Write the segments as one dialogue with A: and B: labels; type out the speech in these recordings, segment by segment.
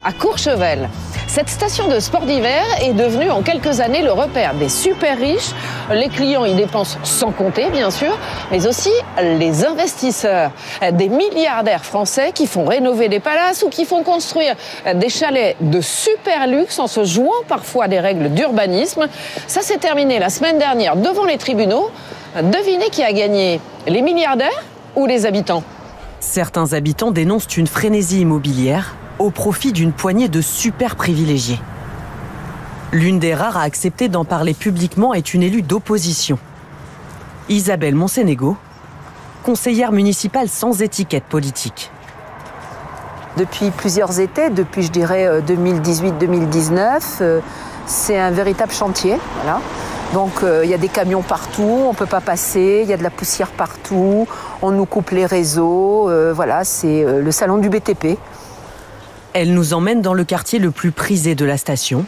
A: À Courchevel, cette station de sport d'hiver est devenue en quelques années le repère des super riches. Les clients y dépensent sans compter, bien sûr, mais aussi les investisseurs, des milliardaires français qui font rénover des palaces ou qui font construire des chalets de super luxe en se jouant parfois des règles d'urbanisme. Ça s'est terminé la semaine dernière devant les tribunaux. Devinez qui a gagné, les milliardaires ou les habitants?
B: Certains habitants dénoncent une frénésie immobilière au profit d'une poignée de super privilégiés. L'une des rares à accepter d'en parler publiquement est une élue d'opposition. Isabelle Monsénégo, conseillère municipale sans étiquette politique.
C: Depuis plusieurs étés, depuis je dirais 2018-2019, c'est un véritable chantier. Voilà. Donc il y a des camions partout, on ne peut pas passer, il y a de la poussière partout, on nous coupe les réseaux, voilà, c'est le salon du BTP.
B: Elle nous emmène dans le quartier le plus prisé de la station,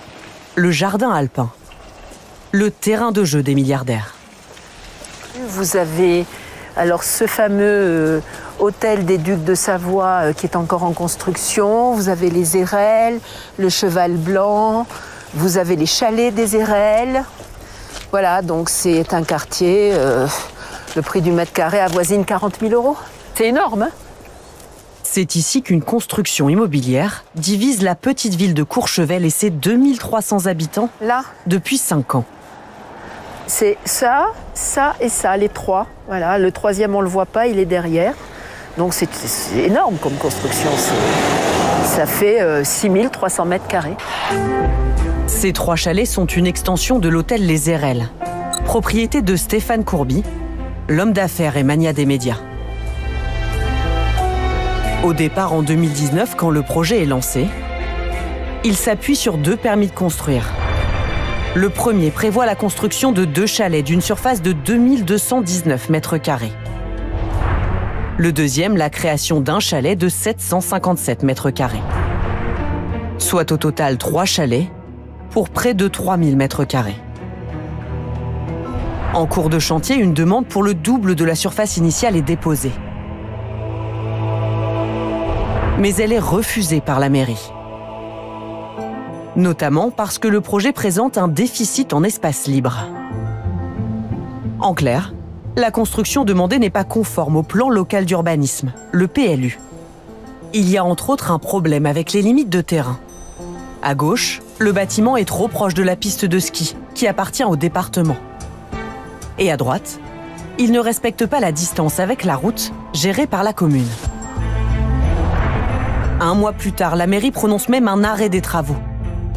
B: le jardin alpin, le terrain de jeu des milliardaires.
C: Vous avez alors ce fameux hôtel des Ducs de Savoie qui est encore en construction, vous avez les Érelles, le Cheval Blanc, vous avez les chalets des Érelles. Voilà, donc c'est un quartier, le prix du mètre carré avoisine 40 000 €. C'est énorme, hein ?
B: C'est ici qu'une construction immobilière divise la petite ville de Courchevel et ses 2300 habitants
C: là,
B: depuis 5 ans.
C: C'est ça, ça et ça, les trois. Voilà, le troisième, on ne le voit pas, il est derrière. Donc c'est énorme comme construction. Ça fait 6300 mètres carrés.
B: Ces 3 chalets sont une extension de l'hôtel Les Érelles, propriété de Stéphane Courby, l'homme d'affaires et magnat des médias. Au départ en 2019, quand le projet est lancé, il s'appuie sur 2 permis de construire. Le premier prévoit la construction de 2 chalets d'une surface de 2219 mètres carrés. Le deuxième, la création d'un chalet de 757 mètres carrés. Soit au total 3 chalets pour près de 3000 mètres carrés. En cours de chantier, une demande pour le double de la surface initiale est déposée. Mais elle est refusée par la mairie. Notamment parce que le projet présente un déficit en espace libre. En clair, la construction demandée n'est pas conforme au plan local d'urbanisme, le PLU. Il y a entre autres un problème avec les limites de terrain. À gauche, le bâtiment est trop proche de la piste de ski, qui appartient au département. Et à droite, il ne respecte pas la distance avec la route, gérée par la commune. 1 mois plus tard, la mairie prononce même un arrêt des travaux,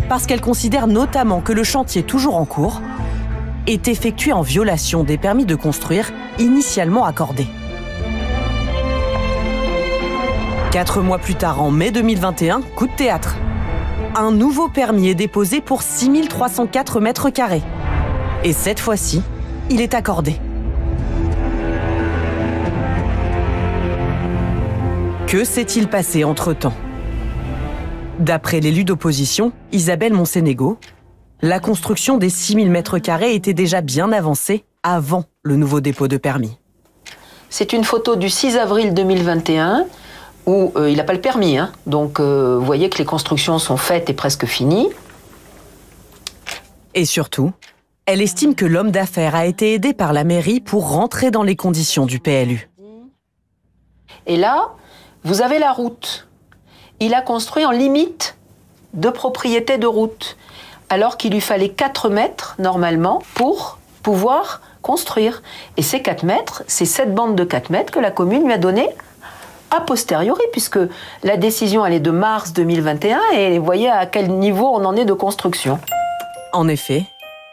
B: parce qu'elle considère notamment que le chantier toujours en cours est effectué en violation des permis de construire initialement accordés. 4 mois plus tard, en mai 2021, coup de théâtre. Un nouveau permis est déposé pour 6304 mètres carrés. Et cette fois-ci, il est accordé. Que s'est-il passé entre-temps? D'après l'élu d'opposition, Isabelle Monsénégo, la construction des 6000 mètres carrés était déjà bien avancée avant le nouveau dépôt de permis.
C: C'est une photo du 6 avril 2021 où il n'a pas le permis. Hein. Donc vous voyez que les constructions sont faites et presque finies.
B: Et surtout, elle estime que l'homme d'affaires a été aidé par la mairie pour rentrer dans les conditions du PLU.
C: Et là, vous avez la route. Il a construit en limite de propriété de route, alors qu'il lui fallait 4 mètres, normalement, pour pouvoir construire. Et ces 4 mètres, c'est cette bande de 4 mètres que la commune lui a donnée a posteriori, puisque la décision, elle est de mars 2021, et vous voyez à quel niveau on en est de construction.
B: En effet,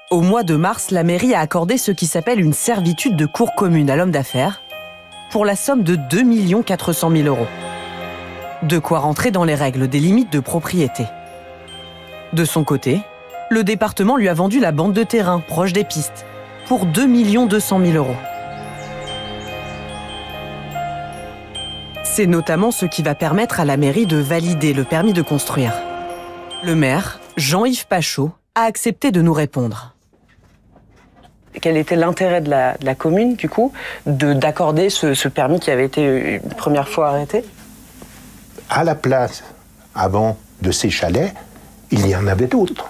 B: au mois de mars, la mairie a accordé ce qui s'appelle une servitude de cour commune à l'homme d'affaires, pour la somme de 2 400 000 €. De quoi rentrer dans les règles des limites de propriété. De son côté, le département lui a vendu la bande de terrain proche des pistes pour 2 200 000 €. C'est notamment ce qui va permettre à la mairie de valider le permis de construire. Le maire, Jean-Yves Pachot, a accepté de nous répondre.
D: Quel était l'intérêt de la commune, du coup, d'accorder ce permis qui avait été une première fois arrêté?
E: À la place, avant, de ces chalets, il y en avait d'autres.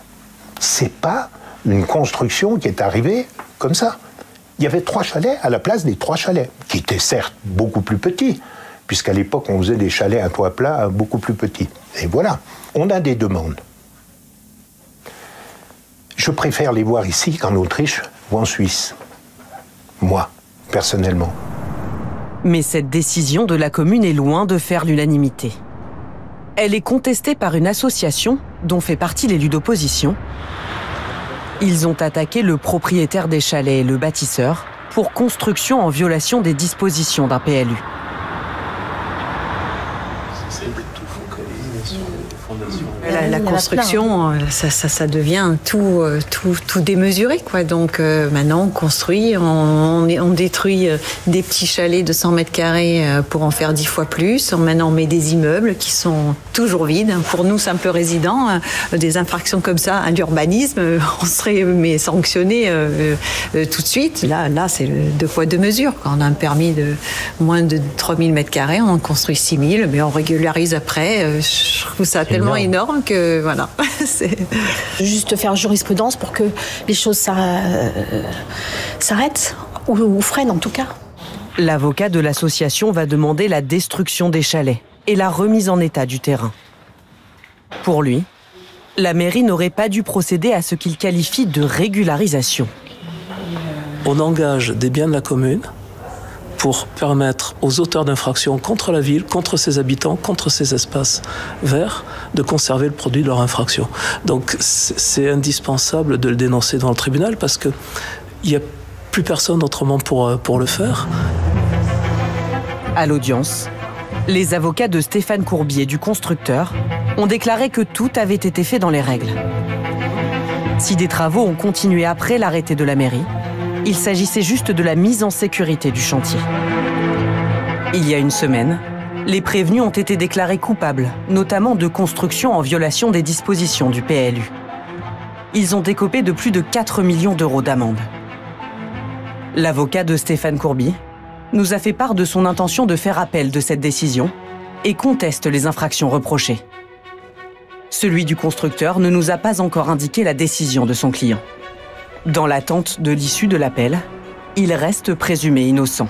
E: C'est pas une construction qui est arrivée comme ça. Il y avait 3 chalets à la place des 3 chalets, qui étaient certes beaucoup plus petits, puisqu'à l'époque, on faisait des chalets à toit plat beaucoup plus petits. Et voilà, on a des demandes. Je préfère les voir ici qu'en Autriche ou en Suisse. Moi, personnellement.
B: Mais cette décision de la commune est loin de faire l'unanimité. Elle est contestée par une association dont fait partie l'élu d'opposition. Ils ont attaqué le propriétaire des chalets et le bâtisseur pour construction en violation des dispositions d'un PLU.
F: La construction, ça devient tout démesuré, quoi. Donc maintenant, on construit, on détruit des petits chalets de 100 mètres carrés pour en faire 10 fois plus. Maintenant, on met des immeubles qui sont toujours vides. Pour nous, simples résidents, des infractions comme ça à l'urbanisme, on serait sanctionné tout de suite. Là, c'est 2 poids 2 mesures. Quand on a un permis de moins de 3000 mètres carrés, on en construit 6000, mais on régularise après. Je trouve ça tellement énorme que voilà.
G: Juste faire jurisprudence pour que les choses s'arrêtent ou freinent en tout cas.
B: L'avocat de l'association va demander la destruction des chalets et la remise en état du terrain. Pour lui, la mairie n'aurait pas dû procéder à ce qu'il qualifie de régularisation.
H: On engage des biens de la commune pour permettre aux auteurs d'infractions contre la ville, contre ses habitants, contre ses espaces verts, de conserver le produit de leur infraction. Donc c'est indispensable de le dénoncer devant le tribunal parce qu'il n'y a plus personne autrement pour le faire.
B: À l'audience, les avocats de Stéphane Courbier, du constructeur, ont déclaré que tout avait été fait dans les règles. Si des travaux ont continué après l'arrêté de la mairie, il s'agissait juste de la mise en sécurité du chantier. Il y a une semaine, les prévenus ont été déclarés coupables, notamment de construction en violation des dispositions du PLU. Ils ont écopé de plus de 4 millions d'euros d'amende. L'avocat de Stéphane Courbier nous a fait part de son intention de faire appel de cette décision et conteste les infractions reprochées. Celui du constructeur ne nous a pas encore indiqué la décision de son client. Dans l'attente de l'issue de l'appel, il reste présumé innocent.